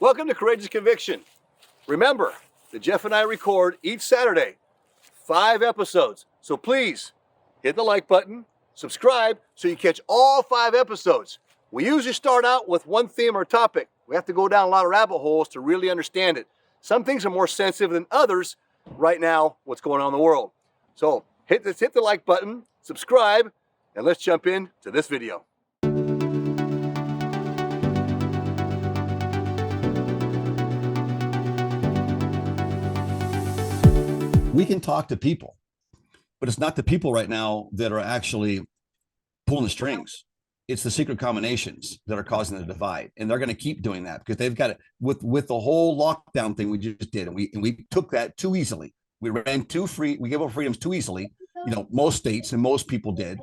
Welcome to Courageous Conviction. Remember that Jeff and I record each Saturday 5 episodes. So please hit the like button, subscribe so you catch all 5 episodes. We usually start out with one theme or topic. We have to go down a lot of rabbit holes to really understand it. Some things are more sensitive than others right now, what's going on in the world. So hit the like button, subscribe, and let's jump into this video. We can talk to people, but it's not the people right now that are actually pulling the strings. It's the secret combinations that are causing the divide, and they're going to keep doing that because they've got it with the whole lockdown thing we just did, and we took that too easily. We ran too free. We gave up freedoms too easily. You know, most states and most people did,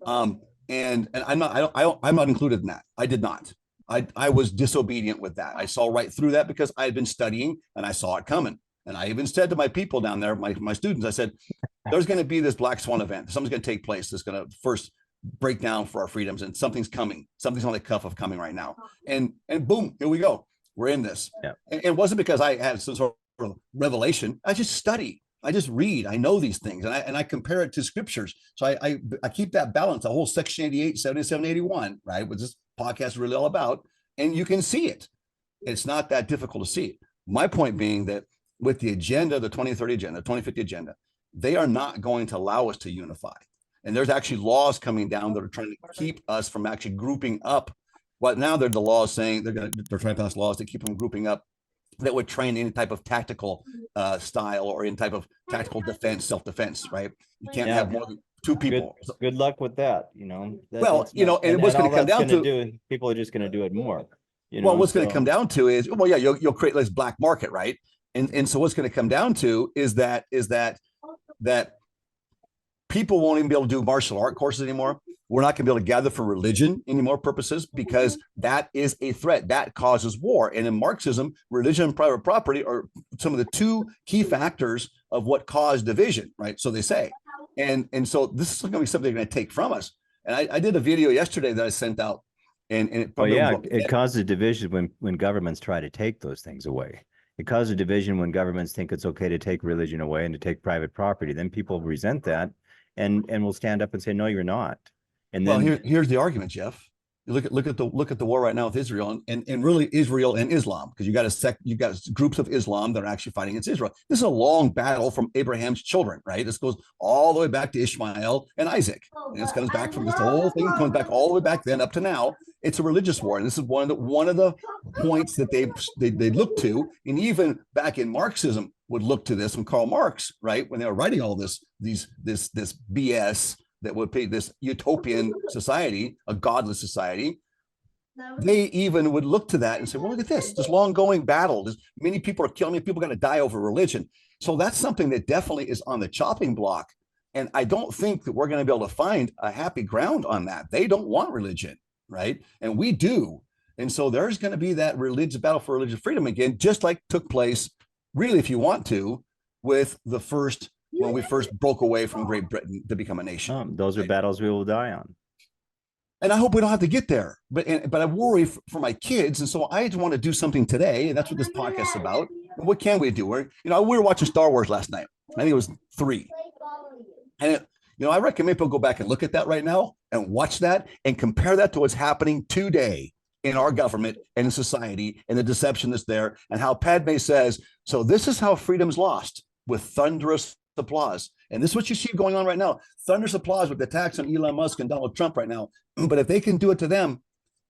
and I'm not included in that. I did not. I was disobedient with that. I saw right through that because I had been studying and I saw it coming. And I even said to my people down there, my students, I said, there's going to be this black swan event. Something's going to take place that's going to first break down for our freedoms, and something's coming. Something's on the cuff of coming right now. And boom, here we go. We're in this. Yeah. And it wasn't because I had some sort of revelation. I just study. I just read. I know these things, and I compare it to scriptures. So I keep that balance. The whole Section 88, 77, 81, right? What this podcast is really all about. And you can see it. It's not that difficult to see it. My point being that with the agenda, the 2030 agenda, 2050 agenda, they are not going to allow us to unify. And there's actually laws coming down that are trying to keep us from actually grouping up. Well, now they're the laws saying they're trying to pass laws to keep them grouping up that would train any type of tactical style or any type of tactical defense, self-defense, right? You can't have more than 2 people. Good luck with that, you know. And what's going to come down to, people are just going to do it more. Well, what's going to come down to is, you'll create this black market, right? And so what's going to come down to is that people won't even be able to do martial art courses anymore. We're not going to be able to gather for religion anymore purposes because that is a threat that causes war. And in Marxism, religion and private property are some of the 2 key factors of what caused division, right? So they say. And so this is going to be something they're going to take from us. And I did a video yesterday that I sent out. And it causes division when governments try to take those things away. It causes division when governments think it's okay to take religion away and to take private property. Then people resent that and will stand up and say, no, you're not. And then here's the argument, Jeff. You look at the war right now with Israel and really Israel and Islam, because you got groups of Islam that are actually fighting against Israel. This is a long battle from Abraham's children, right? This goes all the way back to Ishmael and Isaac. And this comes back from this whole thing comes back all the way back then up to now. It's a religious war, and this is one of the points that they look to, and even back in Marxism would look to this from Karl Marx, right? When they were writing all this BS that would be this utopian society, a godless society, they even would look to that and say, well, look at this long going battle. Many people are killing me. People are going to die over religion. So that's something that definitely is on the chopping block. And I don't think that we're going to be able to find a happy ground on that. They don't want religion, right? And we do. And so there's going to be that religious battle for religious freedom again, just like took place, really, if you want to, with when we first broke away from Great Britain to become a nation. Those are battles we will die on. And I hope we don't have to get there. But I worry for my kids. And so I want to do something today. And that's what this podcast is about. And what can we do? We were watching Star Wars last night. I think it was 3. And I recommend people go back and look at that right now and watch that and compare that to what's happening today in our government and in society and the deception that's there and how Padme says, so this is how freedom's lost, with thunderous applause. And this is what you see going on right now. Thunderous applause with the attacks on Elon Musk and Donald Trump right now. But if they can do it to them,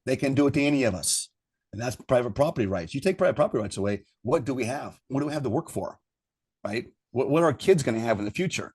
they can do it to any of us. And that's private property rights. You take private property rights away, what do we have? What do we have to work for? Right? What are our kids going to have in the future?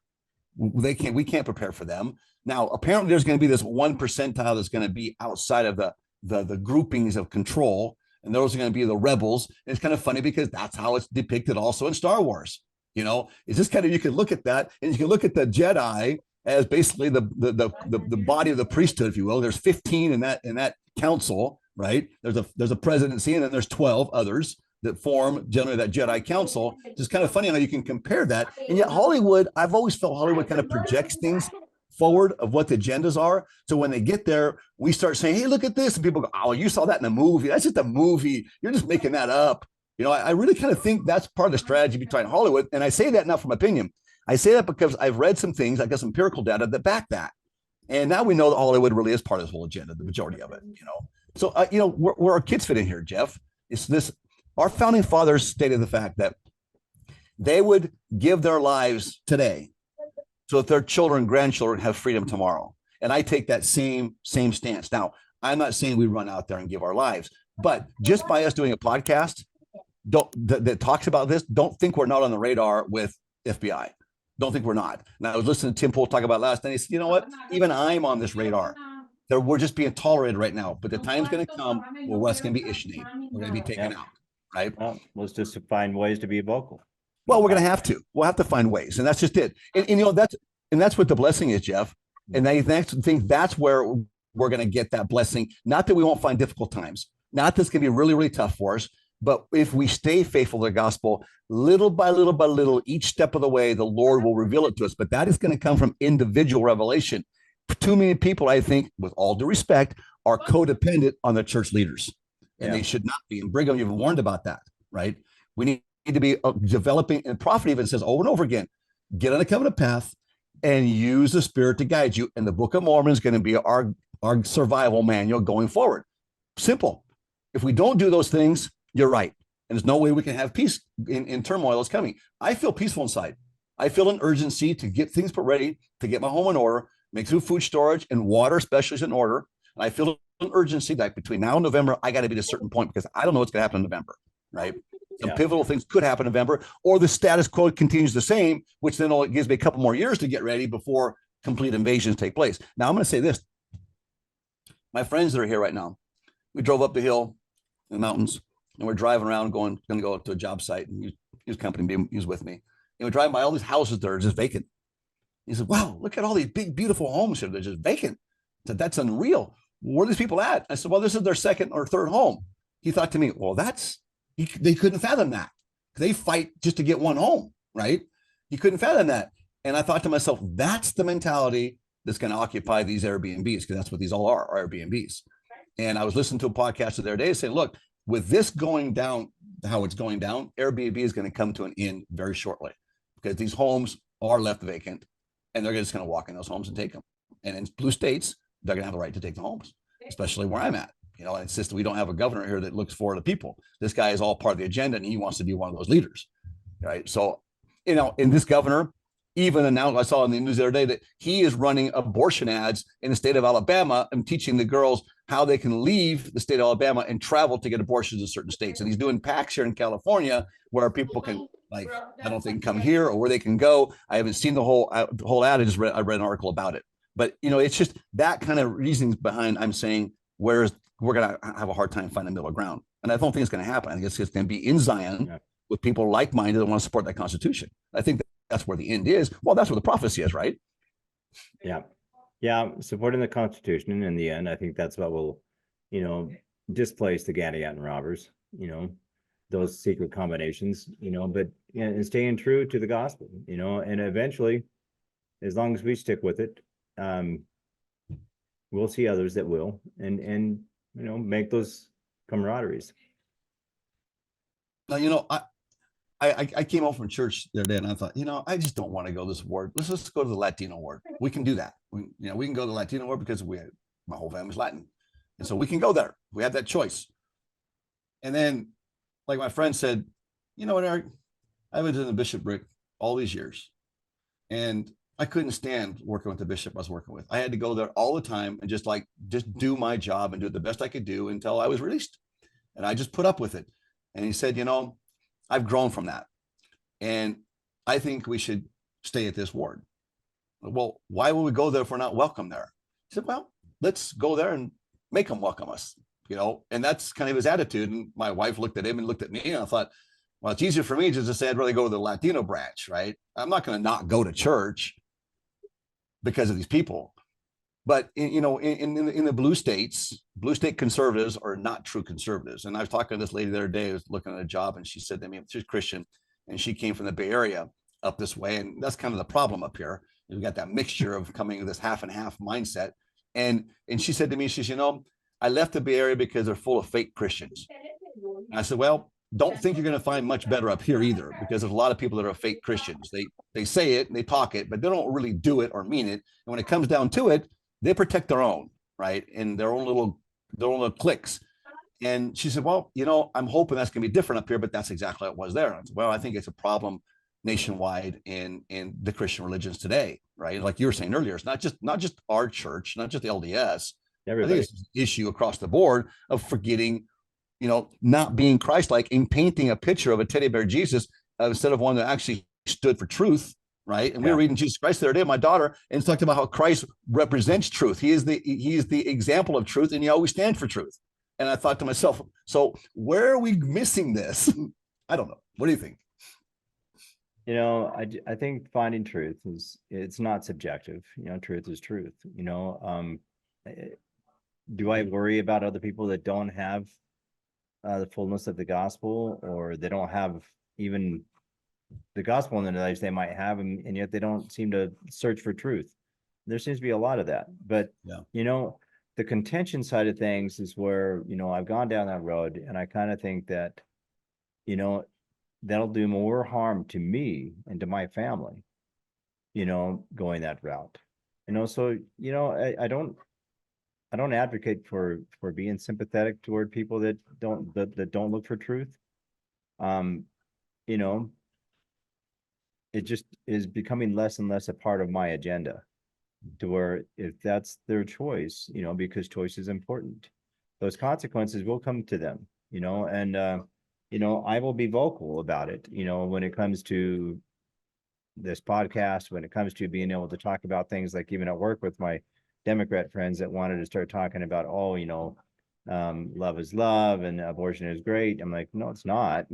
We can't prepare for them. Now, apparently there's going to be this 1 percentile that's going to be outside of the groupings of control. And those are going to be the rebels. And it's kind of funny because that's how it's depicted also in Star Wars. It's just kind of, you can look at that and you can look at the Jedi as basically the body of the priesthood, if you will. There's 15 in that council, right? There's a presidency, and then there's 12 others that form generally that Jedi Council. It's just kind of funny how you can compare that. And yet Hollywood, I've always felt Hollywood kind of projects things forward of what the agendas are. So when they get there, we start saying, hey, look at this. And people go, oh, you saw that in a movie. That's just a movie. You're just making that up. I really kind of think that's part of the strategy behind Hollywood. And I say that not from opinion. I say that because I've read some things, I got some empirical data that back that. And now we know that Hollywood really is part of this whole agenda, the majority of it, So, where our kids fit in here, Jeff, is this, our founding fathers stated the fact that they would give their lives today so that their children and grandchildren have freedom tomorrow. And I take that same stance. Now, I'm not saying we run out there and give our lives, but just by us doing a podcast that talks about this, don't think we're not on the radar with FBI. Don't think we're not. And I was listening to Tim Pool talk about last night. He said, you know what? Even I'm on this radar. We're just being tolerated right now. But the time's going to come where what's going to be issued. We're going to be taken out. Right? Well, let's just find ways to be vocal. Well, we're going to have to. We'll have to find ways. And that's just it. And that's what the blessing is, Jeff. And I think that's where we're going to get that blessing. Not that we won't find difficult times. Not that's going to be really, really tough for us. But if we stay faithful to the gospel, little by little by little, each step of the way, the Lord will reveal it to us. But that is going to come from individual revelation. Too many people, I think, with all due respect, are codependent on the church leaders. And they should not be. And Brigham, you've warned about that, right? We need to be developing, and the prophet even says over and over again, get on a covenant path and use the Spirit to guide you. And the Book of Mormon is going to be our survival manual going forward. Simple. If we don't do those things, you're right. And there's no way we can have peace in turmoil that's coming. I feel peaceful inside. I feel an urgency to get things put ready, to get my home in order, make some food storage and water, especially, is in order. And I feel an urgency that between now and November, I got to be at a certain point because I don't know what's going to happen in November, right? Some pivotal things could happen in November, or the status quo continues the same, which then it gives me a couple more years to get ready before complete invasions take place. Now, I'm going to say this. My friends that are here right now, we drove up the hill in the mountains, and we're driving around going to go to a job site, and his company, he was with me. And we're driving by all these houses that are just vacant. He said, wow, look at all these big, beautiful homes here. They're just vacant. I said, that's unreal. Where are these people at? I said, well, this is their second or third home. He thought to me, well, they couldn't fathom that. They fight just to get one home, right? He couldn't fathom that. And I thought to myself, that's the mentality that's going to occupy these Airbnbs, because that's what these all are Airbnbs. And I was listening to a podcast the other day saying, look, with this going down, how it's going down, Airbnb is going to come to an end very shortly, because these homes are left vacant and they're just going to walk in those homes and take them. And in blue states, they're going to have the right to take the homes, especially where I'm at. And it's just, we don't have a governor here that looks for the people. This guy is all part of the agenda, and he wants to be one of those leaders, right? So, and this governor even announced, I saw in the news the other day, that he is running abortion ads in the state of Alabama and teaching the girls how they can leave the state of Alabama and travel to get abortions in certain states. And he's doing packs here in California where people can, I don't know if they can come here or where they can go. I haven't seen the whole ad. I read an article about it. But, it's just that kind of reasons behind I'm saying we're going to have a hard time finding middle ground. And I don't think it's going to happen. I think it's going to be in Zion with people like-minded that want to support that Constitution. I think that's where the end is. Well, that's where the prophecy is, right? Yeah. Supporting the Constitution. And in the end, I think that's what will, displace the Gadianton robbers, those secret combinations, but and staying true to the gospel, and eventually, as long as we stick with it, we'll see others that will, and make those camaraderies. Now, I came home from church the other day and I thought, I just don't want to go this ward. Let's just go to the Latino ward. We can do that. We can go to the Latino ward because my whole family's Latin. And so we can go there. We have that choice. And then, like my friend said, you know what, Eric, I went to the bishopric all these years and I couldn't stand working with the bishop I was working with. I had to go there all the time and just do my job and do it the best I could do until I was released. And I just put up with it. And he said, I've grown from that. And I think we should stay at this ward. Well, why would we go there if we're not welcome there? He said, well, let's go there and make them welcome us, and that's kind of his attitude. And my wife looked at him and looked at me and I thought, well, it's easier for me just to say I'd rather go to the Latino branch, right? I'm not going to not go to church because of these people. But in the blue states, blue state conservatives are not true conservatives. And I was talking to this lady the other day who was looking at a job, and she said to me, she's Christian, and she came from the Bay Area up this way, and that's kind of the problem up here. We got that mixture of coming with this half and half mindset. And she said to me, she says, you know, I left the Bay Area because they're full of fake Christians. And I said, well, don't think you're going to find much better up here either, because there's a lot of people that are fake Christians. They say it and they talk it, but they don't really do it or mean it. And when it comes down to it, they protect their own, right? And their own little cliques. And she said, well, you know, I'm hoping that's going to be different up here, but that's exactly what it was there. And I said, well, I think it's a problem nationwide in the Christian religions today, right? Like you were saying earlier, it's not just our church, not just the LDS. Everybody. I think it's an issue across the board of forgetting, you know, not being Christ-like and painting a picture of a teddy bear Jesus instead of one that actually stood for truth, right? And we were reading Jesus Christ the other day with my daughter, and it's talking about how Christ represents truth. He is the example of truth, and he always stands for truth. And I thought to myself, so where are we missing this? I don't know. What do you think? You know, I think finding truth it's not subjective. You know, truth is truth. You know, do I worry about other people that don't have the fullness of the gospel, or they don't have even the gospel in their lives? They might have, and yet they don't seem to search for truth. There seems to be a lot of that. But, you know, the contention side of things is where, you know, I've gone down that road, and I kind of think that, you know, that'll do more harm to me and to my family, you know, going that route. You know, so, you know, I don't advocate for being sympathetic toward people that don't look for truth. You know, it just is becoming less and less a part of my agenda, to where if that's their choice, you know, because choice is important, those consequences will come to them, you know, and you know, I will be vocal about it, you know, when it comes to this podcast, when it comes to being able to talk about things like even at work with my Democrat friends that wanted to start talking about, oh, you know, love is love and abortion is great. I'm like, no, it's not.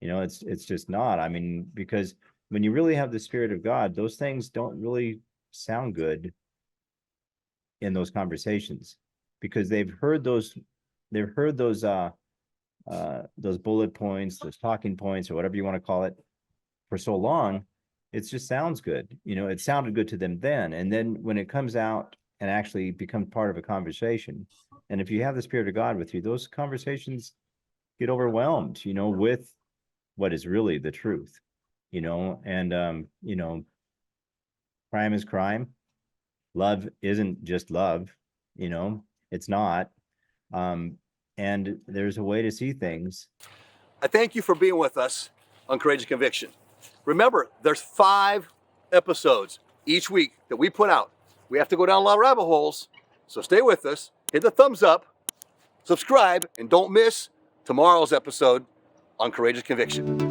You know, it's just not. I mean, because when you really have the Spirit of God, those things don't really sound good in those conversations, because they've heard those bullet points, those talking points, or whatever you want to call it, for so long. It just sounds good. You know, it sounded good to them then. And then when it comes out and actually becomes part of a conversation, and if you have the Spirit of God with you, those conversations get overwhelmed, you know, with what is really the truth, you know. And you know, crime is crime. Love isn't just love, you know, it's not. And there's a way to see things. I thank you for being with us on Courageous Conviction. Remember, there's 5 episodes each week that we put out. We have to go down a lot of rabbit holes, so stay with us, hit the thumbs up, subscribe, and don't miss tomorrow's episode on Courageous Conviction.